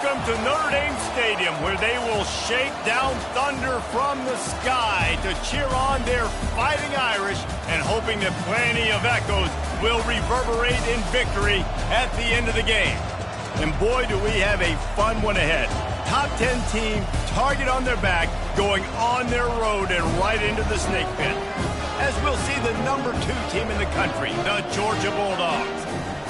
Welcome to Notre Dame Stadium, where they will shake down thunder from the sky to cheer on their Fighting Irish and hoping that plenty of echoes will reverberate in victory at the end of the game. And boy, do we have a fun one ahead. Top 10 team, target on their back, going on their road and right into the snake pit. As we'll see the number 2 team in the country, the Georgia Bulldogs,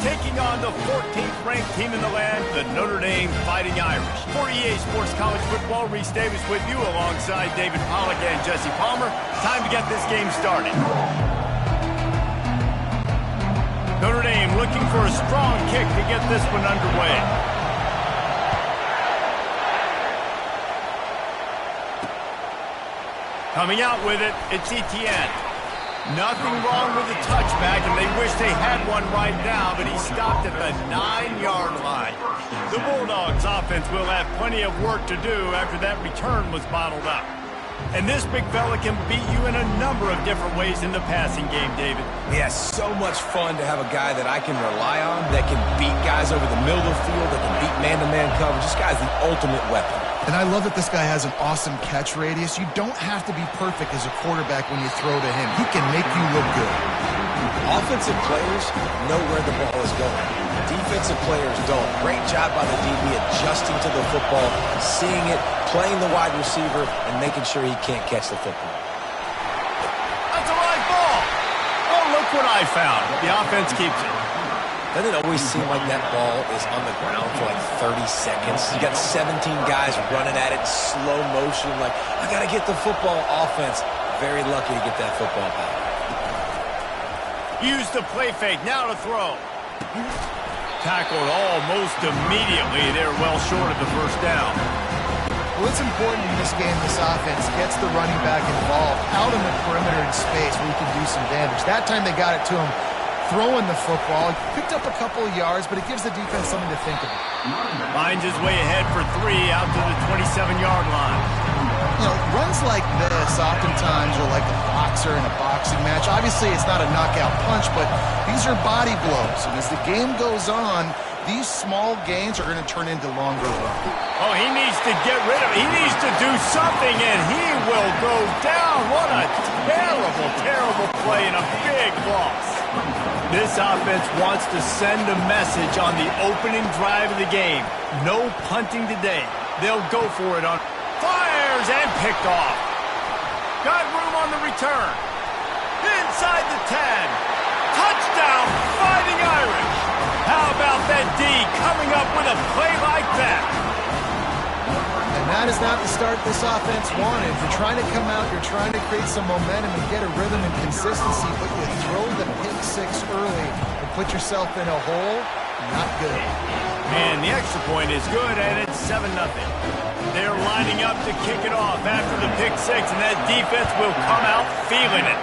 taking on the 14th ranked team in the land, the Notre Dame Fighting Irish. For EA Sports College Football, Reese Davis with you alongside David Pollack and Jesse Palmer. Time to get this game started. Notre Dame looking for a strong kick to get this one underway. Coming out with it, it's Etienne. Nothing wrong with the touchback, and they wish they had one right now, but he stopped at the 9-yard line. The Bulldogs offense will have plenty of work to do after that return was bottled up. And this big fella can beat you in a number of different ways in the passing game, David. Yeah, so much fun to have a guy that I can rely on, that can beat guys over the middle of the field, that can beat man-to-man coverage. This guy's the ultimate weapon. And I love that this guy has an awesome catch radius. You don't have to be perfect as a quarterback when you throw to him. He can make you look good. Offensive players know where the ball is going. Defensive players don't. Great job by the DB adjusting to the football, seeing it, playing the wide receiver, and making sure he can't catch the football. That's a live ball. Oh, look what I found. The offense keeps it. Doesn't it always seem like that ball is on the ground for like 30 seconds? You got 17 guys running at it in slow motion, like, I got to get the football. Offense, very lucky to get that football back. Use the play fake, now to throw. Tackled almost immediately. They're well short of the first down. Well, it's important in this game, this offense gets the running back involved out in the perimeter in space where he can do some damage. That time they got it to him throwing the football. He picked up a couple of yards, but it gives the defense something to think about. Finds his way ahead for 3 out to the 27-yard line. You know, runs like this oftentimes are like a boxer in a boxing match. Obviously, it's not a knockout punch, but these are body blows. And as the game goes on, these small gains are going to turn into longer runs. Oh, he needs to get rid of it. He needs to do something, and he will go down. What a terrible, terrible play and a big loss. This offense wants to send a message on the opening drive of the game. No punting today. They'll go for it on fires and picked off. Got room on the return. Inside the 10. Touchdown, Fighting Irish. How about that D coming up with a play like that? And that is not the start this offense wanted. You're trying to come out, you're trying to create some momentum and get a rhythm and consistency, but you throw the pick 6 early and put yourself in a hole, not good. And the extra point is good, and it's 7-0. They're lining up to kick it off after the pick 6, and that defense will come out feeling it.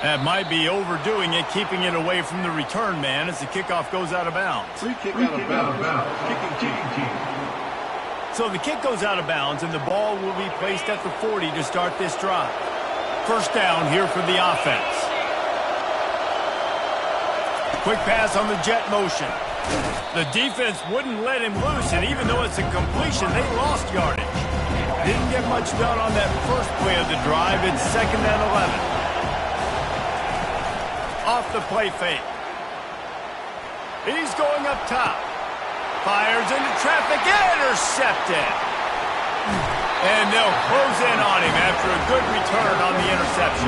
That might be overdoing it, keeping it away from the return man as the kickoff goes out of bounds. Free kick out of bounds. Kicking team. So the kick goes out of bounds, and the ball will be placed at the 40 to start this drive. First down here for the offense. Quick pass on the jet motion. The defense wouldn't let him loose, and even though it's a completion, they lost yardage. Didn't get much done on that first play of the drive. It's 2nd and 11. Off the play fake. He's going up top. Fires into traffic, intercepted. And they'll close in on him after a good return on the interception.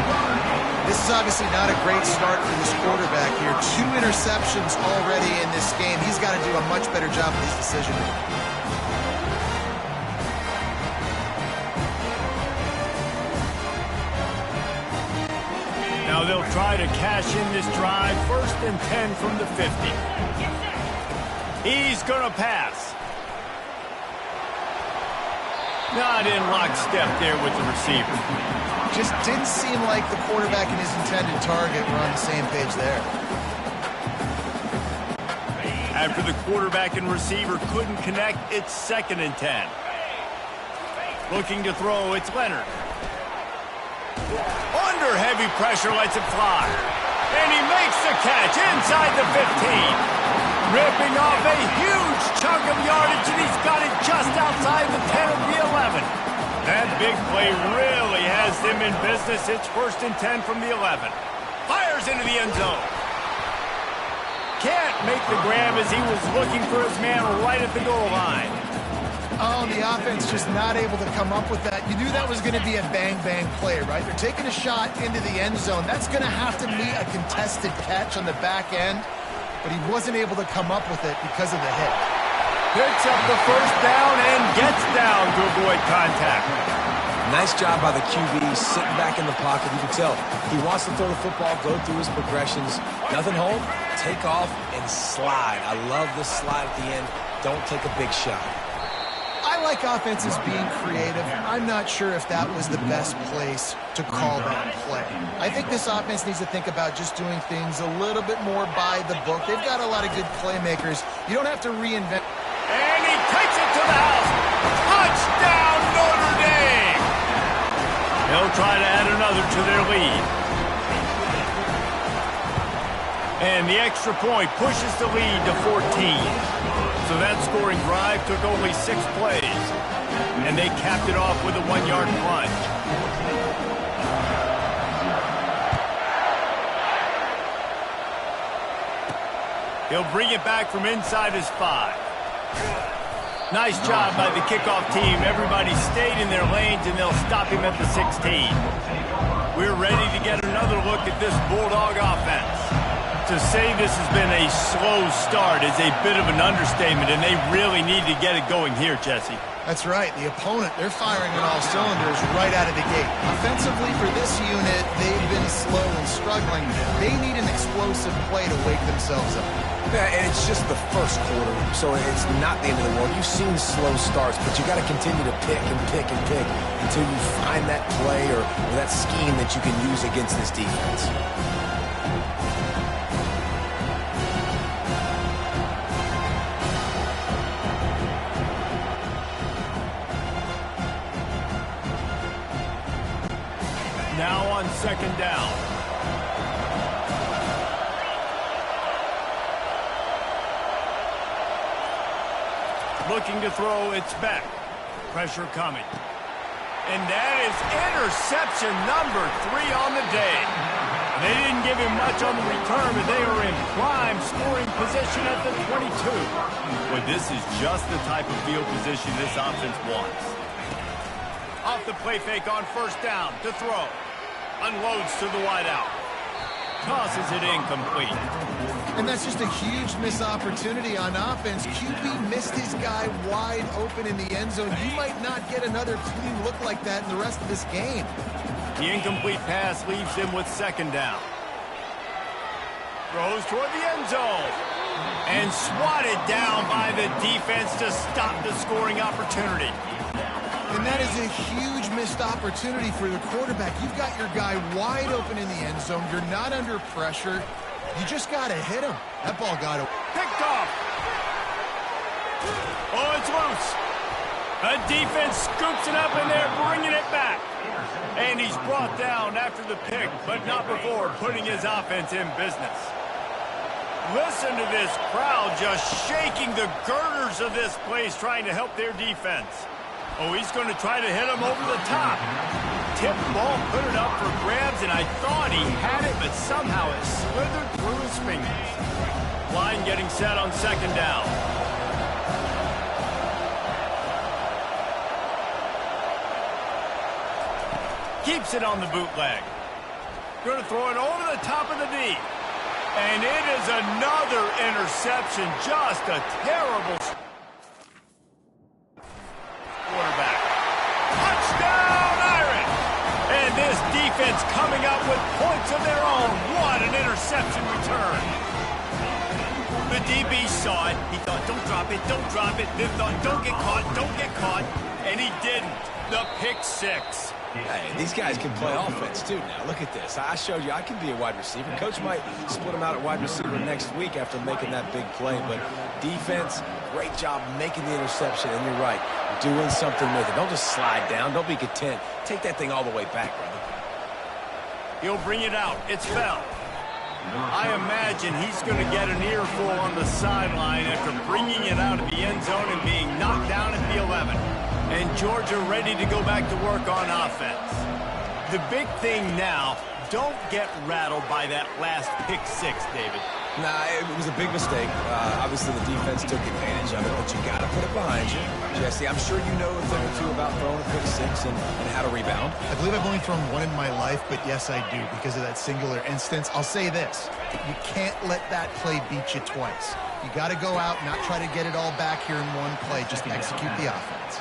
This is obviously not a great start for this quarterback here. 2 interceptions already in this game. He's got to do a much better job with his decision making. Now they'll try to cash in this drive. 1st and 10 from the 50. He's going to pass. Not in lockstep there with the receiver. Just didn't seem like the quarterback and his intended target were on the same page there. After the quarterback and receiver couldn't connect, it's 2nd and 10. Looking to throw, it's Leonard. Under heavy pressure, lets it fly. And he makes the catch inside the 15. Ripping off a huge chunk of yardage, and he's got outside the 10 of the 11. That big play really has them in business. It's 1st and 10 from the 11. Fires into the end zone. Can't make the grab as he was looking for his man right at the goal line. Oh, the offense just not able to come up with that. You knew that was going to be a bang-bang play, right? They're taking a shot into the end zone. That's going to have to meet a contested catch on the back end, but he wasn't able to come up with it because of the hit. Picks up the 1st down and gets down to avoid contact. Nice job by the QB, sitting back in the pocket. You can tell he wants to throw the football, go through his progressions. Nothing home, take off, and slide. I love this slide at the end. Don't take a big shot. I like offenses being creative. I'm not sure if that was the best place to call that play. I think this offense needs to think about just doing things a little bit more by the book. They've got a lot of good playmakers. You don't have to reinvent. And he takes it to the house. Touchdown, Notre Dame! They'll try to add another to their lead. And the extra point pushes the lead to 14. So that scoring drive took only 6 plays. And they capped it off with a 1-yard plunge. He'll bring it back from inside his 5. Nice job by the kickoff team. Everybody stayed in their lanes, and they'll stop him at the 16. We're ready to get another look at this Bulldog offense. To say this has been a slow start is a bit of an understatement, and they really need to get it going here, Jesse. That's right. The opponent, they're firing on all cylinders right out of the gate. Offensively, for this unit, they've been slow and struggling. They need an explosive play to wake themselves up. Yeah, and it's just the first quarter, so it's not the end of the world. You've seen slow starts, but you got to continue to pick and pick and pick until you find that play or that scheme that you can use against this defense. Now on 2nd down. Looking to throw, it's back. Pressure coming. And that is interception number 3 on the day. They didn't give him much on the return, but they are in prime scoring position at the 22. But this is just the type of field position this offense wants. Off the play fake on 1st down to throw. Unloads to the wideout. Tosses it incomplete. And that's just a huge missed opportunity on offense. QB missed his guy wide open in the end zone. You might not get another clean look like that in the rest of this game. The incomplete pass leaves him with 2nd down. Throws toward the end zone. And swatted down by the defense to stop the scoring opportunity. And that is a huge missed opportunity for the quarterback. You've got your guy wide open in the end zone. You're not under pressure. You just got to hit him. That ball got it. Picked off. Oh, it's loose. The defense scoops it up, and they're bringing it back. And he's brought down after the pick, but not before putting his offense in business. Listen to this crowd just shaking the girders of this place, trying to help their defense. Oh, he's going to try to hit him over the top. Tipped ball, put it up for grabs, and I thought he had it, but somehow it slithered through his fingers. Line getting set on 2nd down. Keeps it on the bootleg. Going to throw it over the top of the knee. And it is another interception. Just a terrible quarterback. Touchdown, Irish! And this defense coming up with points of their own. What an interception return. The DB saw it. He thought, don't drop it, don't drop it. Then thought, don't get caught, don't get caught. And he didn't. The pick 6. Hey, these guys can play offense, too, now. Look at this. I showed you I can be a wide receiver. Coach might split him out at wide receiver next week after making that big play. But defense, great job making the interception. And you're right, doing something with it. Don't just slide down. Don't be content. Take that thing all the way back, brother. He'll bring it out. It's Bell. I imagine he's going to get an earful on the sideline after bringing it out of the end zone and being knocked down at the 11. And Georgia ready to go back to work on offense. The big thing now, don't get rattled by that last pick six, David. Nah, it was a big mistake. Obviously, the defense took advantage of it, but you got to put it behind you. Jesse, I'm sure you know a thing or two about throwing a pick six and how to rebound. I believe I've only thrown one in my life, but yes, I do, because of that singular instance. I'll say this. You can't let that play beat you twice. You got to go out, not try to get it all back here in one play. Just execute the offense.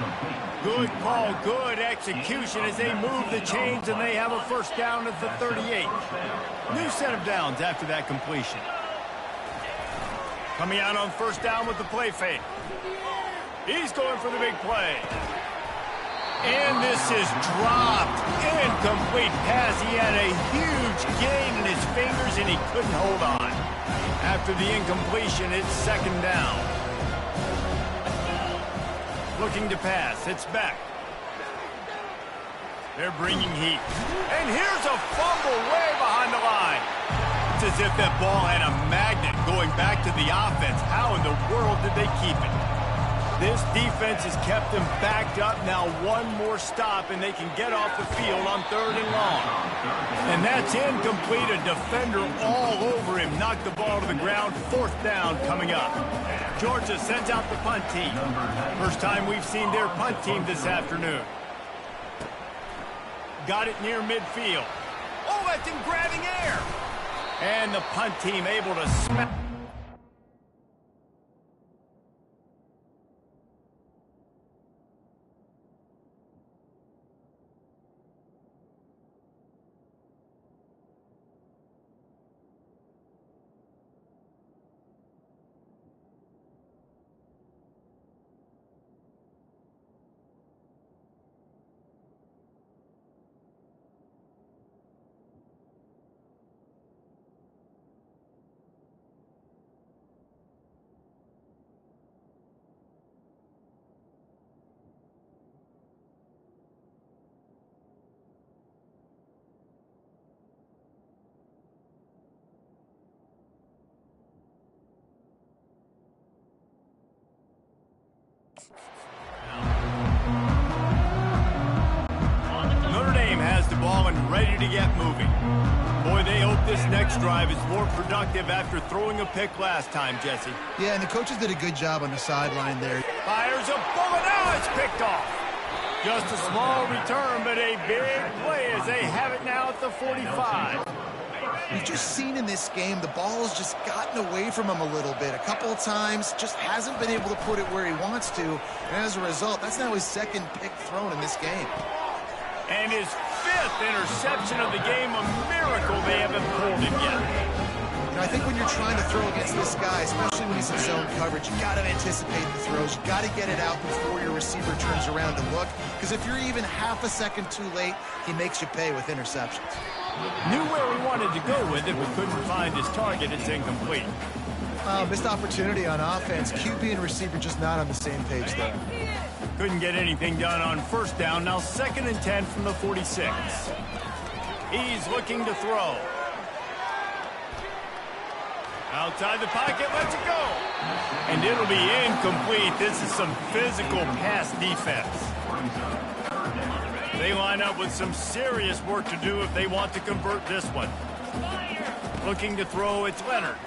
Good call, good execution as they move the chains, and they have a first down at the 38. New set of downs after that completion. Coming out on first down with the play fake. He's going for the big play. And this is dropped. Incomplete pass. He had a huge gain in his fingers, and he couldn't hold on. After the incompletion, it's second down. Looking to pass. It's back. They're bringing heat. And here's a fumble way behind the line. It's as if that ball had a magnet going back to the offense. How in the world did they keep it? This defense has kept them backed up. Now one more stop, and they can get off the field on third and long. And that's incomplete. A defender all over him. Knocked the ball to the ground. Fourth down coming up. Georgia sends out the punt team. First time we've seen their punt team this afternoon. Got it near midfield. Oh, that thing grabbing air. And the punt team able to smack. Notre Dame has the ball and ready to get moving. Boy, they hope this next drive is more productive after throwing a pick last time, Jesse. Yeah, and the coaches did a good job on the sideline there. Fires a bullet. Now it's picked off. Just a small return, but a big play as they have it now at the 45. We've just seen in this game the ball has just gotten away from him a little bit. A couple of times, just hasn't been able to put it where he wants to. And as a result, that's now his second pick thrown in this game. And his fifth interception of the game, a miracle they haven't pulled him yet. And I think when you're trying to throw against this guy, especially when he's in zone coverage, you got to anticipate the throws. You got to get it out before your receiver turns around to look. Because if you're even half a second too late, he makes you pay with interceptions. Knew where he wanted to go with it, but couldn't find his target. It's incomplete. Missed opportunity on offense. QB and receiver just not on the same page there. Couldn't get anything done on first down. Now 2nd and 10 from the 46. He's looking to throw. Outside the pocket, lets it go. And it'll be incomplete. This is some physical pass defense. They line up with some serious work to do if they want to convert this one. Looking to throw, it's Leonard.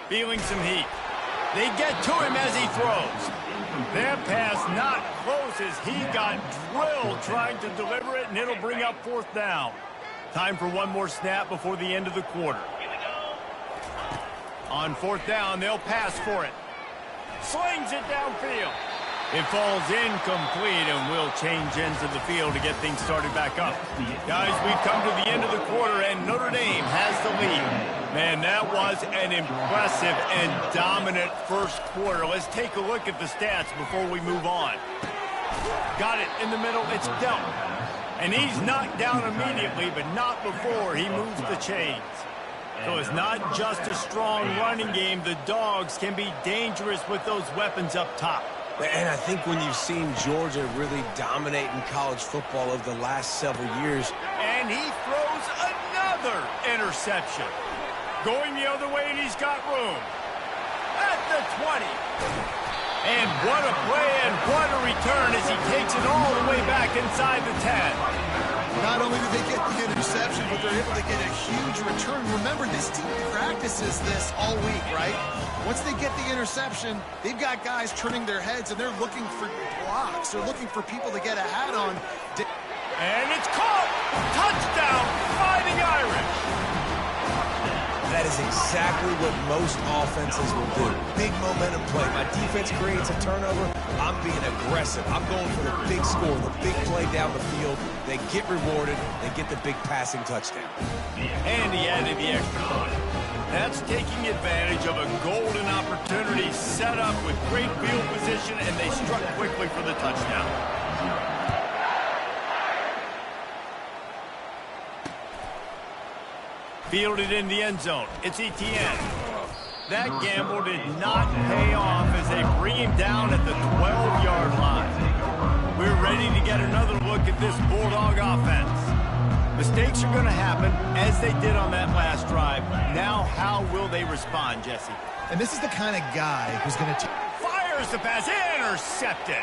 Feeling some heat. They get to him as he throws. That pass not close as he got drilled trying to deliver it, and it'll bring up fourth down. Time for one more snap before the end of the quarter. On fourth down, they'll pass for it. Slings it downfield. It falls incomplete, and we'll change ends of the field to get things started back up. Guys, we've come to the end of the quarter, and Notre Dame has the lead. Man, that was an impressive and dominant first quarter. Let's take a look at the stats before we move on. Got it in the middle. It's dealt. And he's knocked down immediately, but not before he moves the chains. So it's not just a strong running game. The Dogs can be dangerous with those weapons up top. And I think when you've seen Georgia really dominate in college football over the last several years. And he throws another interception. Going the other way, and he's got room. At the 20. And what a play and what a return as he takes it all the way back inside the 10. Not only do they get the interception, but they're able to get a huge return. Remember, this team practices this all week, right? Once they get the interception, they've got guys turning their heads, and they're looking for blocks. They're looking for people to get a hat on. And it's caught! Touchdown, Fighting Irish! That is exactly what most offenses will do. Big momentum play. My defense creates a turnover. I'm being aggressive. I'm going for the big score, the big play down the field. They get rewarded. They get the big passing touchdown. And he added the extra point. That's taking advantage of a golden opportunity set up with great field position, and they struck quickly for the touchdown. Fielded in the end zone. It's Etienne. That gamble did not pay off as they bring him down at the 12-yard line. We're ready to get another look at this Bulldog offense. Mistakes are going to happen, as they did on that last drive. Now, how will they respond, Jesse? And this is the kind of guy who's going to... Fires the pass. Intercepted.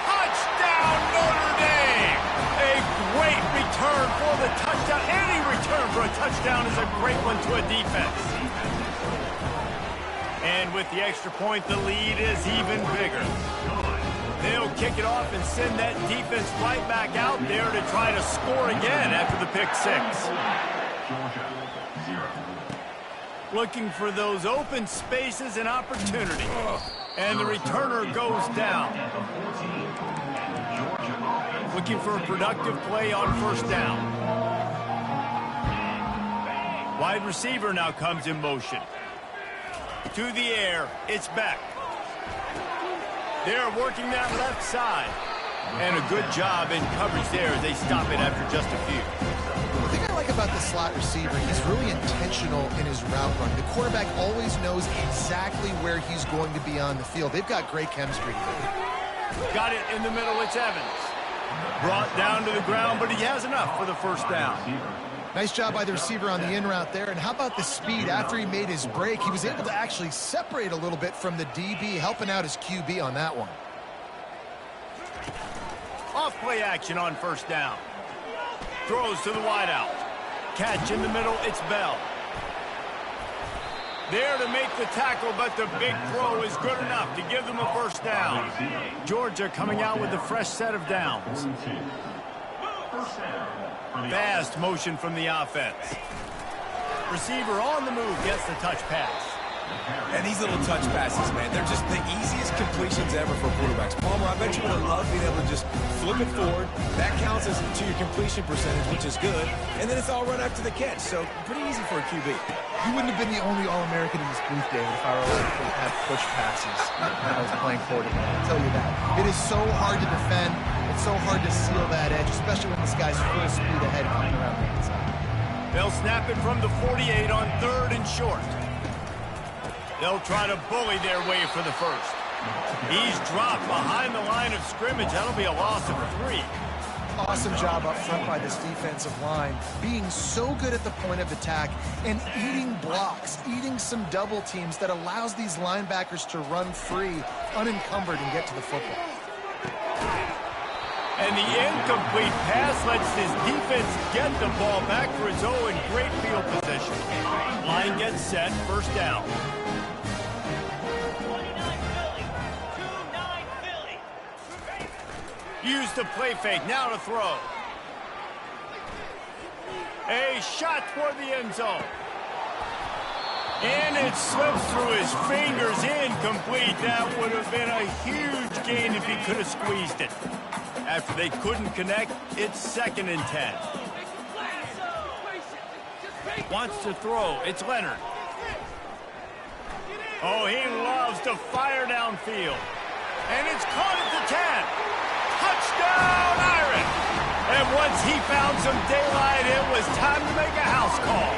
Touchdown, Notre Dame! A great return for the touchdown. Any return for a touchdown is a great one to a defense. And with the extra point, the lead is even bigger. They'll kick it off and send that defense right back out there to try to score again after the pick six. Looking for those open spaces and opportunity. And the returner goes down. Looking for a productive play on first down. Wide receiver now comes in motion. To the air, it's Beck. They're working that left side. And a good job in coverage there as they stop it after just a few. The thing I like about the slot receiver, he's really intentional in his route run. The quarterback always knows exactly where he's going to be on the field. They've got great chemistry together. Got it in the middle, it's Evans. Brought down to the ground, but he has enough for the first down. Nice job by the receiver on the in route there. And how about the speed? After he made his break, he was able to actually separate a little bit from the DB, helping out his QB on that one. Off play action on first down. Throws to the wideout. Catch in the middle, it's Bell. There to make the tackle, but the big throw is good enough to give them a first down. Georgia coming out with a fresh set of downs. Fast motion from the offense. Receiver on the move gets the touch pass. And these little touch passes, man, they're just the easiest completions ever for quarterbacks. Palmer, I bet you would love being able to just flip it forward. That counts as to your completion percentage, which is good. And then it's all run after the catch, so pretty easy for a QB. You wouldn't have been the only All-American in this booth, David, if I were allowed to have push passes when I was playing quarterback. I'll tell you that. It is so hard to defend. It's so hard to seal that edge, especially when this guy's full speed ahead coming around the inside. They'll snap it from the 48 on 3rd and short. They'll try to bully their way for the first. He's dropped behind the line of scrimmage. That'll be a loss of 3. Awesome job up front by this defensive line, being so good at the point of attack and eating blocks, eating some double teams that allows these linebackers to run free, unencumbered, and get to the football. And the incomplete pass lets his defense get the ball back for its own in great field position. Line gets set, first down. Use the play fake, now to throw. A shot toward the end zone. And it slips through his fingers, incomplete. That would have been a huge gain if he could have squeezed it. After they couldn't connect, it's 2nd and 10. Wants to throw, it's Leonard. Oh, he loves to fire downfield. And it's caught at the 10. Touchdown, Irish! And once he found some daylight, it was time to make a house call.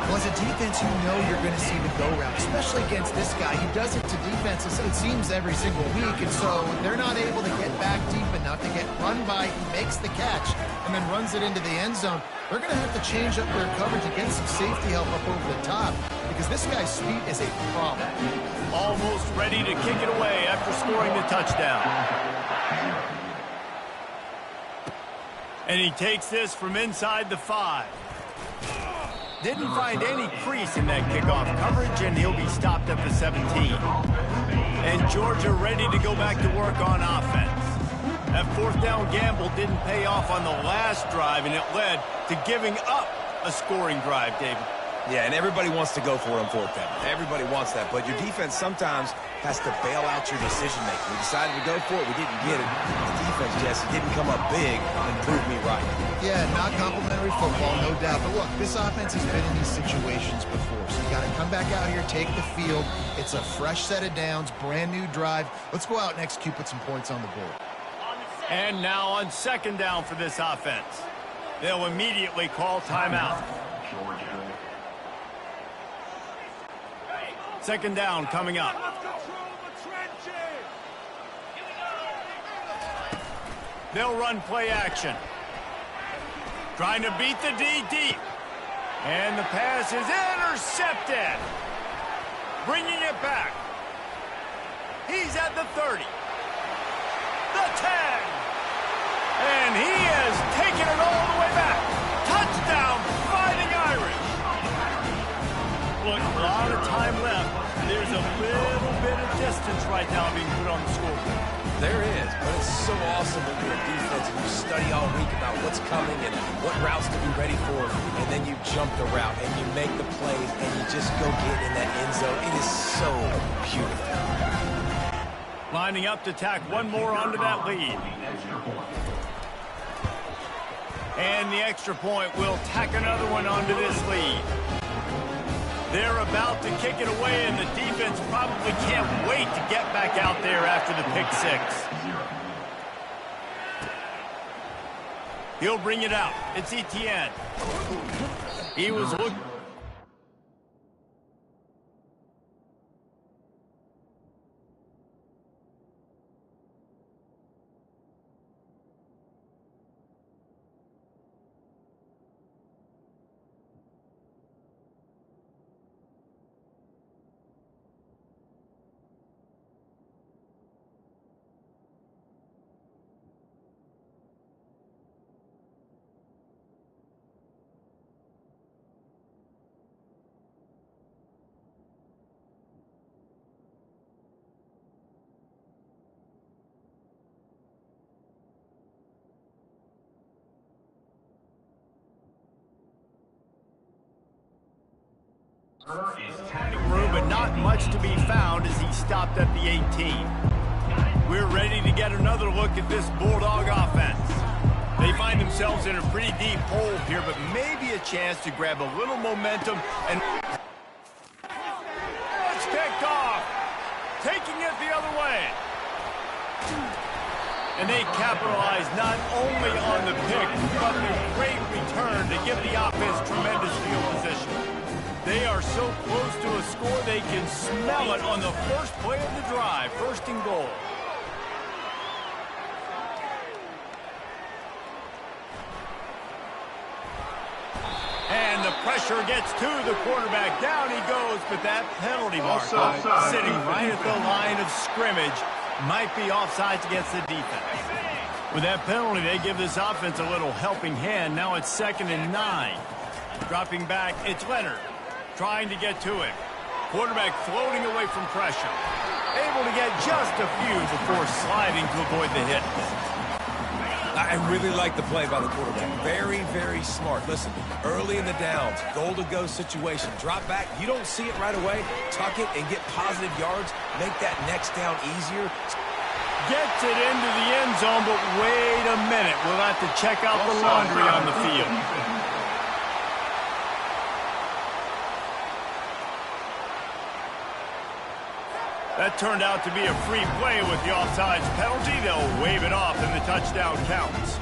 Well, as a defense, you know you're going to see the go route, especially against this guy. He does it to defenses, it seems, every single week, and so they're not able to get back deep enough to get run by. He makes the catch and then runs it into the end zone. They're going to have to change up their coverage and get some safety help up over the top because this guy's speed is a problem. Almost ready to kick it away after scoring the touchdown. And he takes this from inside the 5. Didn't find any crease in that kickoff coverage, and he'll be stopped at the 17. And Georgia ready to go back to work on offense. That fourth down gamble didn't pay off on the last drive, and it led to giving up a scoring drive, David. Yeah, and everybody wants to go for it on fourth down. Everybody wants that, but your defense sometimes has to bail out your decision-making. We decided to go for it. We didn't get it. The defense, Jesse, didn't come up big and prove me right. Yeah, not complimentary football, no doubt. But look, this offense has been in these situations before, so you got to come back out here, take the field. It's a fresh set of downs, brand new drive. Let's go out and execute, put some points on the board. And now on second down for this offense. They'll immediately call timeout. Second down coming up. They'll run play action. Trying to beat the D deep. And the pass is intercepted. Bringing it back. He's at the 30. The 10. And he has taken it all the way back. Touchdown, Fighting Irish. Look, a lot of time left. There's a little bit of distance right now being put on the scoreboard. There is, but it's so awesome when you're a defense and you study all week about what's coming and what routes to be ready for, and then you jump the route and you make the plays and you just go get in that end zone. It is so beautiful. Lining up to tack one more onto that lead. And the extra point will tack another one onto this lead. They're about to kick it away, and the defense probably can't wait to get back out there after the pick 6. He'll bring it out. It's Etienne. He was looking. Room, but not much to be found as he stopped at the 18. We're ready to get another look at this Bulldog offense. They find themselves in a pretty deep hole here, but maybe a chance to grab a little momentum. And it's picked off, taking it the other way. And they capitalize not only on the pick, but the great return to give the offense tremendous field position. They are so close to a score, they can smell it on the first play of the drive, first and goal. And the pressure gets to the quarterback. Down he goes, but that penalty mark sitting right at the line of scrimmage might be offsides against the defense. With that penalty, they give this offense a little helping hand. Now it's 2nd and 9. Dropping back, it's Leonard. Trying to get to him. Quarterback floating away from pressure. Able to get just a few before sliding to avoid the hit. I really like the play by the quarterback. Very, very smart. Listen, early in the downs, goal-to-go situation. Drop back. You don't see it right away. Tuck it and get positive yards. Make that next down easier. Gets it into the end zone, but wait a minute. We'll have to check out the laundry on the field. That turned out to be a free play with the offsides penalty. They'll wave it off and the touchdown counts.